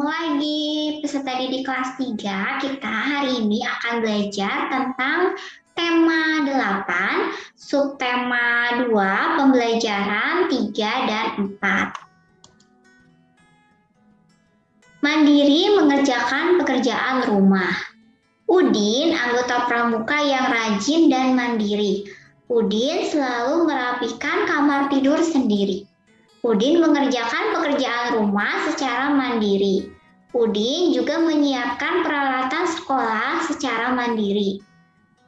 lagi peserta didik kelas 3. Kita hari ini akan belajar tentang tema 8, subtema 2, pembelajaran 3 dan 4. Mandiri mengerjakan pekerjaan rumah. Udin, anggota pramuka yang rajin dan mandiri. Udin selalu merapikan kamar tidur sendiri. Udin mengerjakan pekerjaan rumah secara mandiri. Udin juga menyiapkan peralatan sekolah secara mandiri.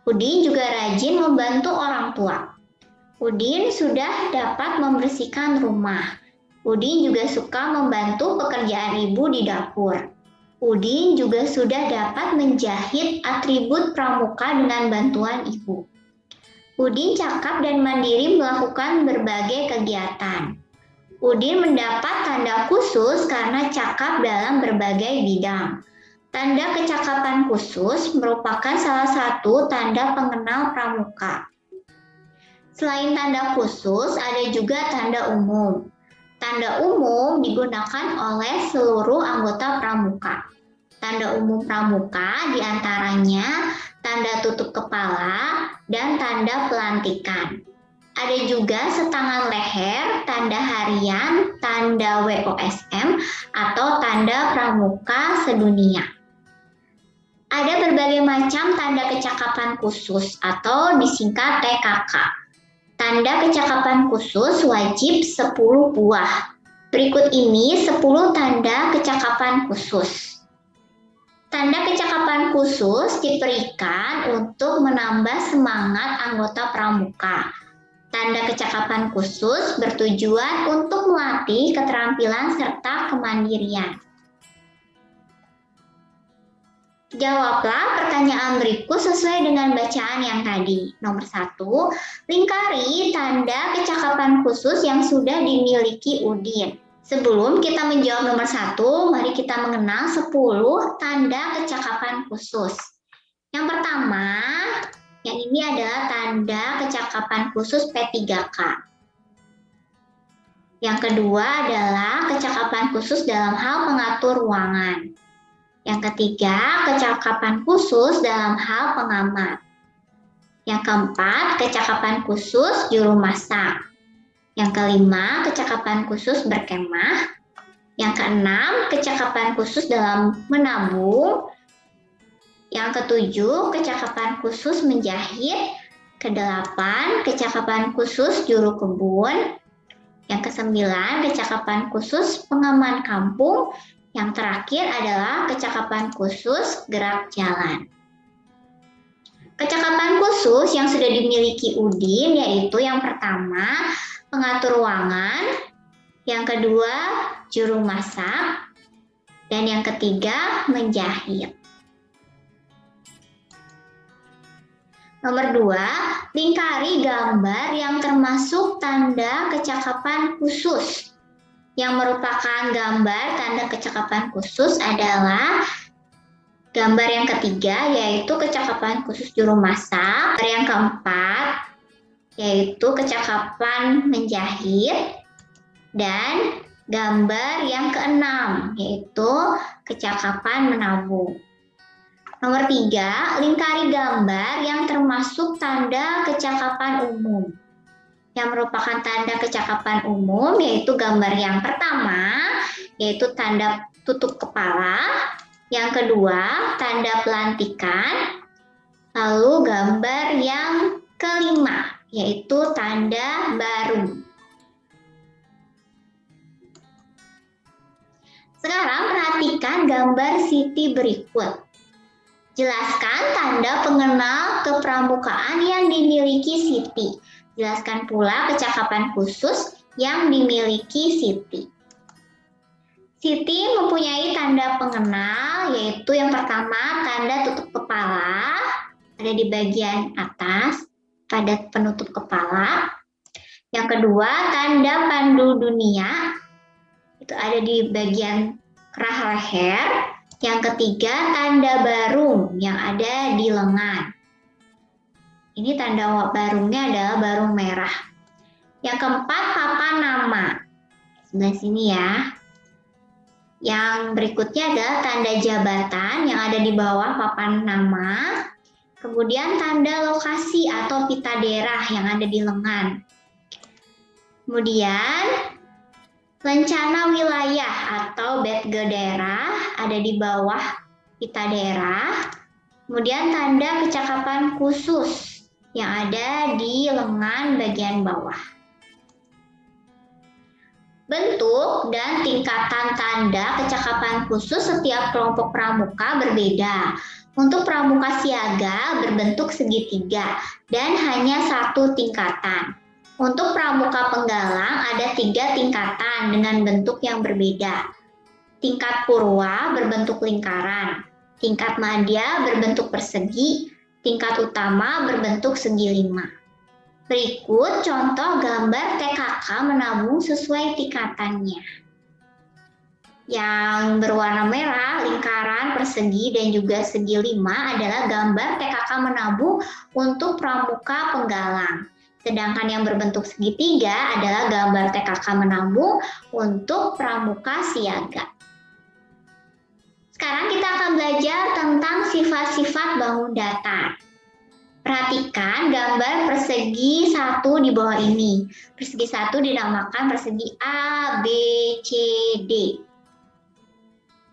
Udin juga rajin membantu orang tua. Udin sudah dapat membersihkan rumah. Udin juga suka membantu pekerjaan ibu di dapur. Udin juga sudah dapat menjahit atribut pramuka dengan bantuan ibu. Udin cakap dan mandiri melakukan berbagai kegiatan. Udin mendapat tanda khusus karena cakap dalam berbagai bidang. Tanda kecakapan khusus merupakan salah satu tanda pengenal pramuka. Selain tanda khusus, ada juga tanda umum. Tanda umum digunakan oleh seluruh anggota pramuka. Tanda umum pramuka diantaranya tanda tutup kepala dan tanda pelantikan. Ada juga setangan leher, tanda harian, tanda WOSM, atau tanda pramuka sedunia. Ada berbagai macam tanda kecakapan khusus atau disingkat TKK. Tanda kecakapan khusus wajib 10 buah. Berikut ini 10 tanda kecakapan khusus. Tanda kecakapan khusus diberikan untuk menambah semangat anggota pramuka. Tanda kecakapan khusus bertujuan untuk melatih keterampilan serta kemandirian. Jawablah pertanyaan berikut sesuai dengan bacaan yang tadi. Nomor 1, lingkari tanda kecakapan khusus yang sudah dimiliki Udin. Sebelum kita menjawab nomor 1, mari kita mengenal 10 tanda kecakapan khusus. Yang pertama, yang ini adalah tanda kecakapan khusus P3K. Yang kedua adalah kecakapan khusus dalam hal pengatur ruangan. Yang ketiga, kecakapan khusus dalam hal pengamat. Yang keempat, kecakapan khusus juru masak. Yang kelima, kecakapan khusus berkemah. Yang keenam, kecakapan khusus dalam menabung. Yang ketujuh, kecakapan khusus menjahit. Kedelapan, kecakapan khusus juru kebun. Yang kesembilan, kecakapan khusus pengaman kampung. Yang terakhir adalah kecakapan khusus gerak jalan. Kecakapan khusus yang sudah dimiliki Udin yaitu yang pertama, pengatur ruangan. Yang kedua, juru masak. Dan yang ketiga, menjahit. Nomor 2, lingkari gambar yang termasuk tanda kecakapan khusus. Yang merupakan gambar tanda kecakapan khusus adalah gambar yang ketiga, yaitu kecakapan khusus juru masak. Gambar yang keempat, yaitu kecakapan menjahit. Dan gambar yang keenam, yaitu kecakapan menabung. Nomor 3, lingkari gambar yang termasuk tanda kecakapan umum. Yang merupakan tanda kecakapan umum yaitu gambar yang pertama, yaitu tanda tutup kepala. Yang kedua, tanda pelantikan. Lalu gambar yang kelima, yaitu tanda baru. Sekarang perhatikan gambar Siti berikut. Jelaskan tanda pengenal kepramukaan yang dimiliki Siti. Jelaskan pula kecakapan khusus yang dimiliki Siti. Siti mempunyai tanda pengenal, yaitu yang pertama tanda tutup kepala, ada di bagian atas pada penutup kepala. Yang kedua, tanda pandu dunia, itu ada di bagian kerah leher. Yang ketiga, tanda barung yang ada di lengan. Ini tanda barungnya adalah barung merah. Yang keempat, papan nama. Sebelah sini ya. Yang berikutnya adalah tanda jabatan yang ada di bawah papan nama. Kemudian tanda lokasi atau pita daerah yang ada di lengan. Kemudian rencana wilayah atau BETGE daerah ada di bawah pita daerah. Kemudian tanda kecakapan khusus yang ada di lengan bagian bawah. Bentuk dan tingkatan tanda kecakapan khusus setiap kelompok pramuka berbeda. Untuk pramuka siaga berbentuk segitiga dan hanya satu tingkatan. Untuk pramuka penggalang ada 3 tingkatan dengan bentuk yang berbeda. Tingkat purwa berbentuk lingkaran, tingkat madya berbentuk persegi, tingkat utama berbentuk segi 5. Berikut contoh gambar TKK menabung sesuai tingkatannya. Yang berwarna merah, lingkaran, persegi, dan juga segi 5 adalah gambar TKK menabung untuk pramuka penggalang. Sedangkan yang berbentuk segitiga adalah gambar TKK menabung untuk pramuka siaga. Sekarang kita akan belajar tentang sifat-sifat bangun datar. Perhatikan gambar persegi 1 di bawah ini. Persegi 1 dinamakan persegi A, B, C, D.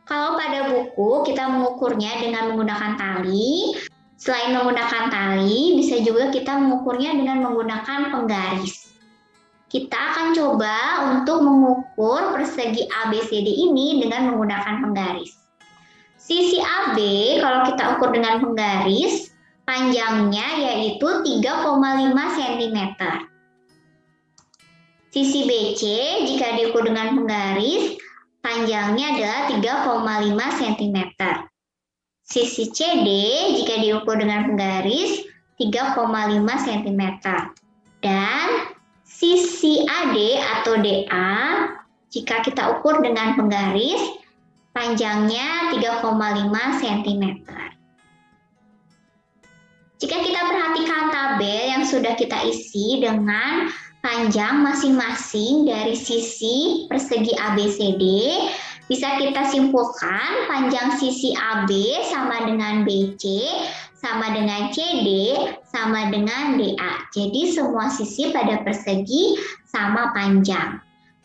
Kalau pada buku kita mengukurnya dengan menggunakan tali. Selain menggunakan tali, bisa juga kita mengukurnya dengan menggunakan penggaris. Kita akan coba untuk mengukur persegi ABCD ini dengan menggunakan penggaris. Sisi AB kalau kita ukur dengan penggaris, panjangnya yaitu 3,5 cm. Sisi BC jika diukur dengan penggaris, panjangnya adalah 3,5 cm. Sisi CD jika diukur dengan penggaris, 3,5 cm. Dan sisi AD atau DA jika kita ukur dengan penggaris, panjangnya 3,5 cm. Jika kita perhatikan tabel yang sudah kita isi dengan panjang masing-masing dari sisi persegi ABCD, bisa kita simpulkan panjang sisi AB sama dengan BC, sama dengan CD, sama dengan DA. Jadi semua sisi pada persegi sama panjang.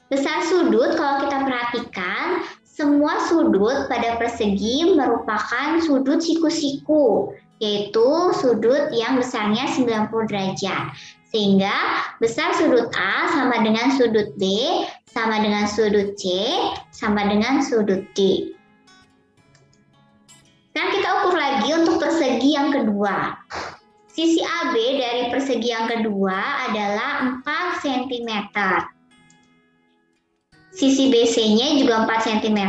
Besar sudut kalau kita perhatikan, semua sudut pada persegi merupakan sudut siku-siku, yaitu sudut yang besarnya 90 derajat. Sehingga besar sudut A sama dengan sudut B, sama dengan sudut C, sama dengan sudut D. Sekarang kita ukur lagi untuk persegi yang kedua. Sisi AB dari persegi yang kedua adalah 4 cm. Sisi BC-nya juga 4 cm.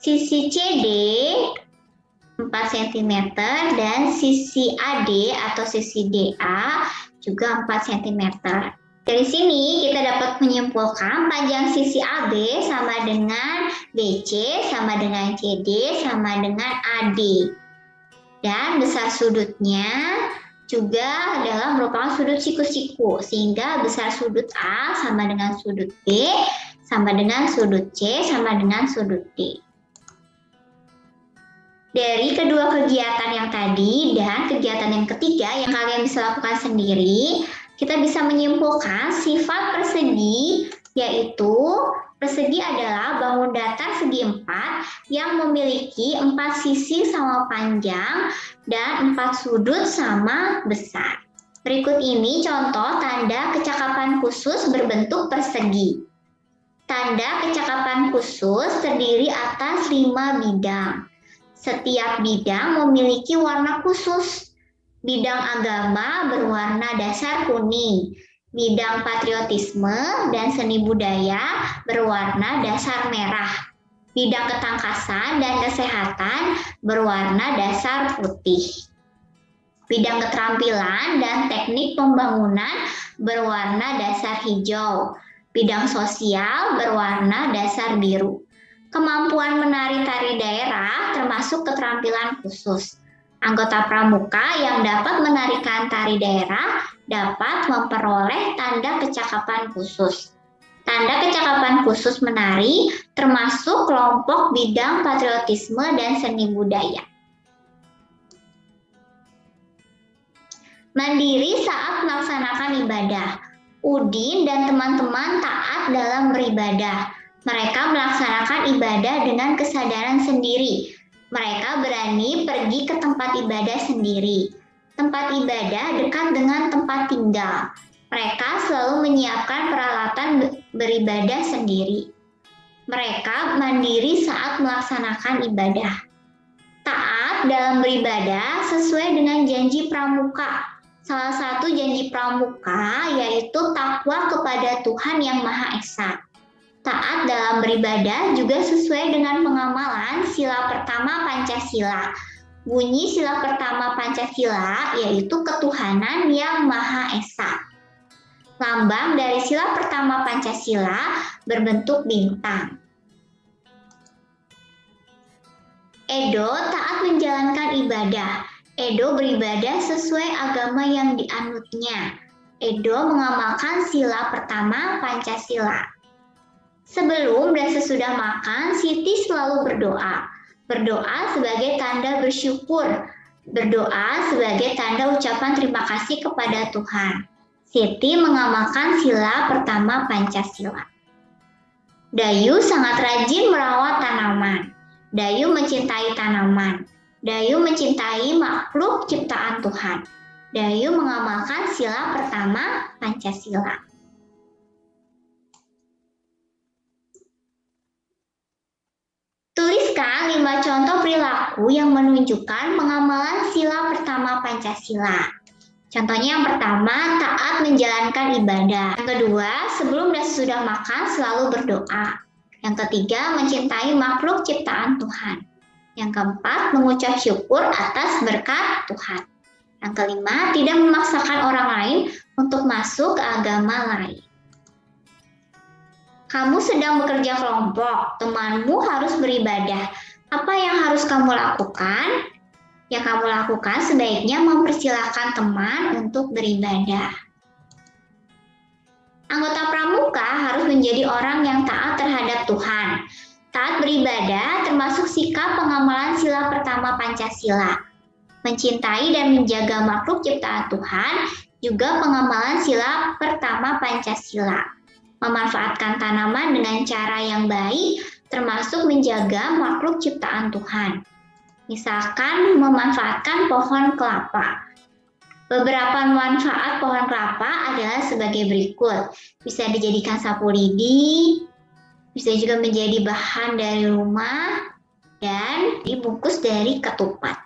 Sisi CD 4 cm dan sisi AD atau sisi DA juga 4 cm. Dari sini kita dapat menyimpulkan panjang sisi AB sama dengan BC, sama dengan CD, sama dengan AD. Dan besar sudutnya juga adalah merupakan sudut siku-siku, sehingga besar sudut A sama dengan sudut B, sama dengan sudut C, sama dengan sudut D. Dari kedua kegiatan yang tadi dan kegiatan yang ketiga yang kalian bisa lakukan sendiri, kita bisa menyimpulkan sifat persegi, yaitu persegi adalah bangun datar segi 4 yang memiliki 4 sisi sama panjang dan 4 sudut sama besar. Berikut ini contoh tanda kecakapan khusus berbentuk persegi. Tanda kecakapan khusus terdiri atas 5 bidang. Setiap bidang memiliki warna khusus. Bidang agama berwarna dasar kuning. Bidang patriotisme dan seni budaya berwarna dasar merah. Bidang ketangkasan dan kesehatan berwarna dasar putih. Bidang keterampilan dan teknik pembangunan berwarna dasar hijau. Bidang sosial berwarna dasar biru. Kemampuan menari tari daerah termasuk keterampilan khusus. Anggota pramuka yang dapat menarikan tari daerah dapat memperoleh tanda kecakapan khusus. Tanda kecakapan khusus menari termasuk kelompok bidang patriotisme dan seni budaya. Mandiri saat melaksanakan ibadah. Udin dan teman-teman taat dalam beribadah. Mereka melaksanakan ibadah dengan kesadaran sendiri. Mereka berani pergi ke tempat ibadah sendiri. Tempat ibadah dekat dengan tempat tinggal. Mereka selalu menyiapkan peralatan beribadah sendiri. Mereka mandiri saat melaksanakan ibadah. Taat dalam beribadah sesuai dengan janji pramuka. Salah satu janji pramuka yaitu takwa kepada Tuhan Yang Maha Esa. Taat dalam beribadah juga sesuai dengan pengamalan sila pertama Pancasila. Bunyi sila pertama Pancasila yaitu ketuhanan Yang Maha Esa. Lambang dari sila pertama Pancasila berbentuk bintang. Edo taat menjalankan ibadah. Edo beribadah sesuai agama yang dianutnya. Edo mengamalkan sila pertama Pancasila. Sebelum dan sesudah makan, Siti selalu berdoa. Berdoa sebagai tanda bersyukur. Berdoa sebagai tanda ucapan terima kasih kepada Tuhan. Siti mengamalkan sila pertama Pancasila. Dayu sangat rajin merawat tanaman. Dayu mencintai tanaman. Dayu mencintai makhluk ciptaan Tuhan. Dayu mengamalkan sila pertama Pancasila. Tuliskan 5 contoh perilaku yang menunjukkan pengamalan sila pertama Pancasila. Contohnya yang pertama, taat menjalankan ibadah. Yang kedua, sebelum dan sesudah makan selalu berdoa. Yang ketiga, mencintai makhluk ciptaan Tuhan. Yang keempat, mengucap syukur atas berkat Tuhan. Yang kelima, tidak memaksakan orang lain untuk masuk ke agama lain. Kamu sedang bekerja kelompok, temanmu harus beribadah. Apa yang harus kamu lakukan? Yang kamu lakukan sebaiknya mempersilahkan teman untuk beribadah. Anggota pramuka harus menjadi orang yang taat terhadap Tuhan. Taat beribadah termasuk sikap pengamalan sila pertama Pancasila. Mencintai dan menjaga makhluk ciptaan Tuhan juga pengamalan sila pertama Pancasila. Memanfaatkan tanaman dengan cara yang baik termasuk menjaga makhluk ciptaan Tuhan. Misalkan memanfaatkan pohon kelapa. Beberapa manfaat pohon kelapa adalah sebagai berikut. Bisa dijadikan sapu lidi, bisa juga menjadi bahan dari rumah, dan dibungkus dari ketupat.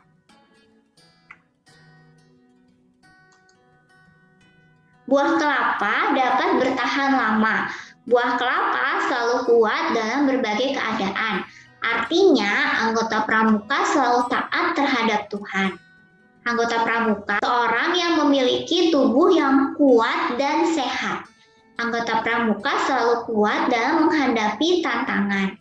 Buah kelapa dapat bertahan lama. Buah kelapa selalu kuat dalam berbagai keadaan. Artinya, anggota pramuka selalu taat terhadap Tuhan. Anggota pramuka seorang yang memiliki tubuh yang kuat dan sehat. Anggota pramuka selalu kuat dalam menghadapi tantangan.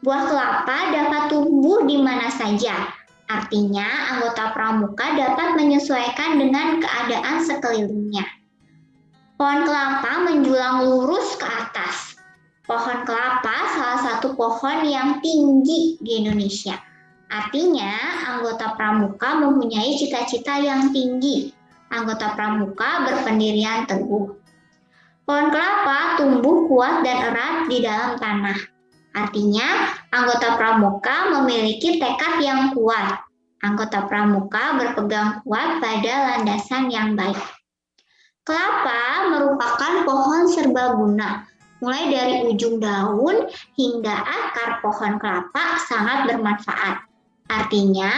Buah kelapa dapat tumbuh di mana saja. Artinya, anggota pramuka dapat menyesuaikan dengan keadaan sekelilingnya. Pohon kelapa menjulang lurus ke atas. Pohon kelapa salah satu pohon yang tinggi di Indonesia. Artinya, anggota pramuka mempunyai cita-cita yang tinggi. Anggota pramuka berpendirian teguh. Pohon kelapa tumbuh kuat dan erat di dalam tanah. Artinya, anggota pramuka memiliki tekad yang kuat. Anggota pramuka berpegang kuat pada landasan yang baik. Kelapa merupakan pohon serbaguna. Mulai dari ujung daun hingga akar pohon kelapa sangat bermanfaat. Artinya,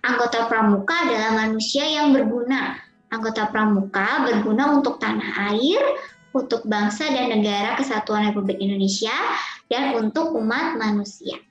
anggota pramuka adalah manusia yang berguna. Anggota pramuka berguna untuk tanah air, untuk bangsa dan negara Kesatuan Republik Indonesia, dan untuk umat manusia.